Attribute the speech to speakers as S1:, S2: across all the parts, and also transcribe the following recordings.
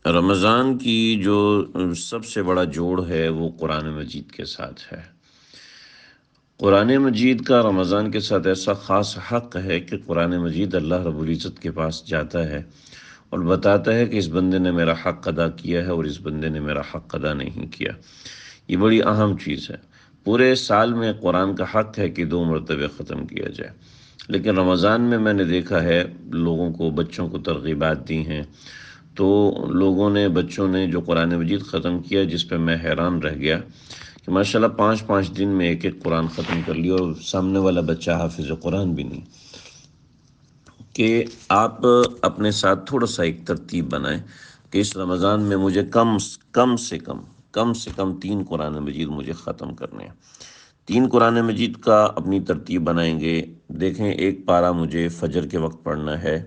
S1: رمضان کی جو سب سے بڑا جوڑ ہے وہ قرآن مجید کے ساتھ ہے۔ قرآن مجید کا رمضان کے ساتھ ایسا خاص حق ہے کہ قرآن مجید اللہ رب العزت کے پاس جاتا ہے اور بتاتا ہے کہ اس بندے نے میرا حق ادا کیا ہے اور اس بندے نے میرا حق ادا نہیں کیا۔ یہ بڑی اہم چیز ہے۔ پورے سال میں قرآن کا حق ہے کہ 2 مرتبہ ختم کیا جائے، لیکن رمضان میں نے دیکھا ہے لوگوں کو، بچوں کو ترغیبات دی ہیں، تو لوگوں نے، بچوں نے جو قرآن مجید ختم کیا، جس پہ میں حیران رہ گیا کہ ماشاءاللہ 5 دن میں ایک قرآن ختم کر لیا، اور سامنے والا بچہ حافظ قرآن بھی نہیں۔ کہ آپ اپنے ساتھ تھوڑا سا ایک ترتیب بنائیں کہ اس رمضان میں مجھے کم سے کم 3 قرآن مجید مجھے ختم کرنے ہیں۔ 3 قرآن مجید کا اپنی ترتیب بنائیں گے۔ دیکھیں، ایک پارہ مجھے فجر کے وقت پڑھنا ہے،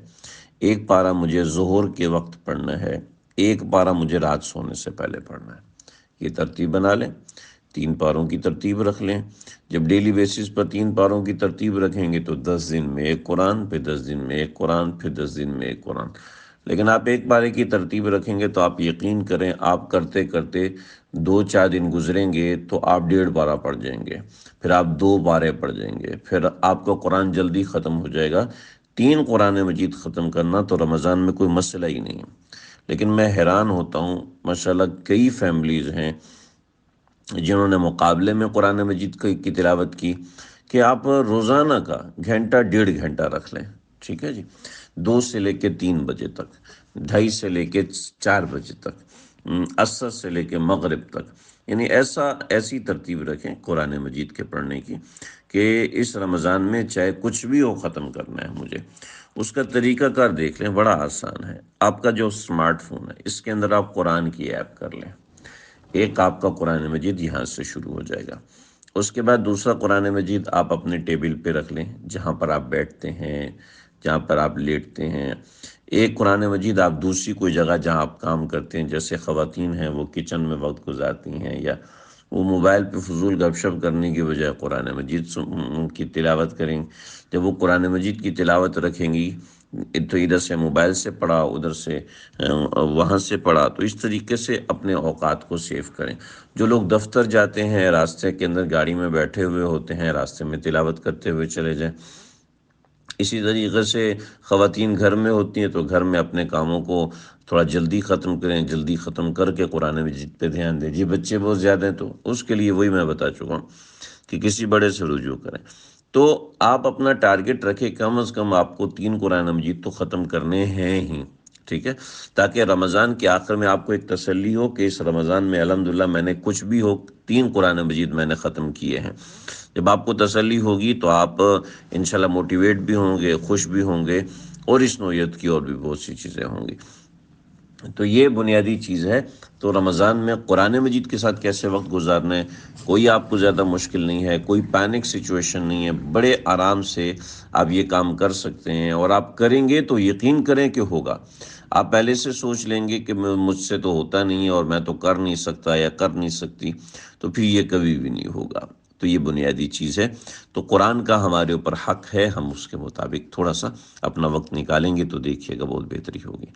S1: ایک پارہ مجھے ظہر کے وقت پڑھنا ہے، ایک پارہ مجھے رات سونے سے پہلے پڑھنا ہے۔ یہ ترتیب بنا لیں، 3 پاروں کی ترتیب رکھ لیں۔ جب ڈیلی بیسس پر 3 پاروں کی ترتیب رکھیں گے تو 10 دن میں ایک قرآن، پھر 10 دن میں ایک قرآن، پھر 10 دن میں ایک قرآن۔ لیکن آپ ایک پارے کی ترتیب رکھیں گے تو آپ یقین کریں، آپ کرتے کرتے 2-4 دن گزریں گے تو آپ 1.5 پارہ پڑھ جائیں گے، پھر آپ 2 پارے پڑھ جائیں گے، پھر آپ کا قرآن جلدی ختم ہو جائے گا۔ 3 قرآن مجید ختم کرنا تو رمضان میں کوئی مسئلہ ہی نہیں ہے۔ لیکن میں حیران ہوتا ہوں، ماشاءاللہ کئی فیملیز ہیں جنہوں نے مقابلے میں قرآن مجید کی تلاوت کی کہ آپ روزانہ کا گھنٹہ 1.5 گھنٹہ رکھ لیں، ٹھیک ہے جی، 2 سے لے کے 3 بجے تک، 2:30 سے لے کے 4 بجے تک، عصر سے لے کے مغرب تک، یعنی ایسی ترتیب رکھیں قرآن مجید کے پڑھنے کی کہ اس رمضان میں چاہے کچھ بھی ہو ختم کرنا ہے مجھے۔ اس کا طریقہ کار دیکھ لیں، بڑا آسان ہے۔ آپ کا جو اسمارٹ فون ہے اس کے اندر آپ قرآن کی ایپ کر لیں، ایک آپ کا قرآن مجید یہاں سے شروع ہو جائے گا۔ اس کے بعد دوسرا قرآن مجید آپ اپنے ٹیبل پہ رکھ لیں، جہاں پر آپ بیٹھتے ہیں، جہاں پر آپ لیٹتے ہیں۔ ایک قرآن مجید آپ دوسری کوئی جگہ جہاں آپ کام کرتے ہیں، جیسے خواتین ہیں وہ کچن میں وقت گزارتی ہیں، یا وہ موبائل پہ فضول گپ شپ کرنے کی بجائے قرآن مجید کی تلاوت کریں۔ جب وہ قرآن مجید کی تلاوت رکھیں گی تو ادھر سے موبائل سے پڑھا، ادھر سے وہاں سے پڑھا، تو اس طریقے سے اپنے اوقات کو سیو کریں۔ جو لوگ دفتر جاتے ہیں، راستے کے اندر گاڑی میں بیٹھے ہوئے ہوتے ہیں، راستے میں تلاوت کرتے ہوئے چلے جائیں۔ اسی طریقے سے خواتین گھر میں ہوتی ہیں تو گھر میں اپنے کاموں کو تھوڑا جلدی ختم کریں، جلدی ختم کر کے قرآن مجید پہ دھیان دیں۔ جی بچے بہت زیادہ ہیں تو اس کے لیے وہی میں بتا چکا ہوں کہ کسی بڑے سے رجوع کریں۔ تو آپ اپنا ٹارگٹ رکھیں، کم از کم آپ کو 3 قرآن مجید تو ختم کرنے ہیں ہی، ٹھیک ہے، تاکہ رمضان کے آخر میں آپ کو ایک تسلی ہو کہ اس رمضان میں الحمدللہ میں نے کچھ بھی ہو 3 قرآن مجید میں نے ختم کیے ہیں۔ جب آپ کو تسلی ہوگی تو آپ انشاءاللہ موٹیویٹ بھی ہوں گے، خوش بھی ہوں گے، اور اس نوعیت کی اور بھی بہت سی چیزیں ہوں گی۔ تو یہ بنیادی چیز ہے۔ تو رمضان میں قرآن مجید کے ساتھ کیسے وقت گزارنا ہے، کوئی آپ کو زیادہ مشکل نہیں ہے، کوئی پینک سچویشن نہیں ہے، بڑے آرام سے آپ یہ کام کر سکتے ہیں، اور آپ کریں گے تو یقین کریں کہ ہوگا۔ آپ پہلے سے سوچ لیں گے کہ مجھ سے تو ہوتا نہیں ہے اور میں تو کر نہیں سکتا یا کر نہیں سکتی، تو پھر یہ کبھی بھی نہیں ہوگا۔ تو یہ بنیادی چیز ہے۔ تو قرآن کا ہمارے اوپر حق ہے، ہم اس کے مطابق تھوڑا سا اپنا وقت نکالیں گے تو دیکھیے گا بہت بہتری ہوگی۔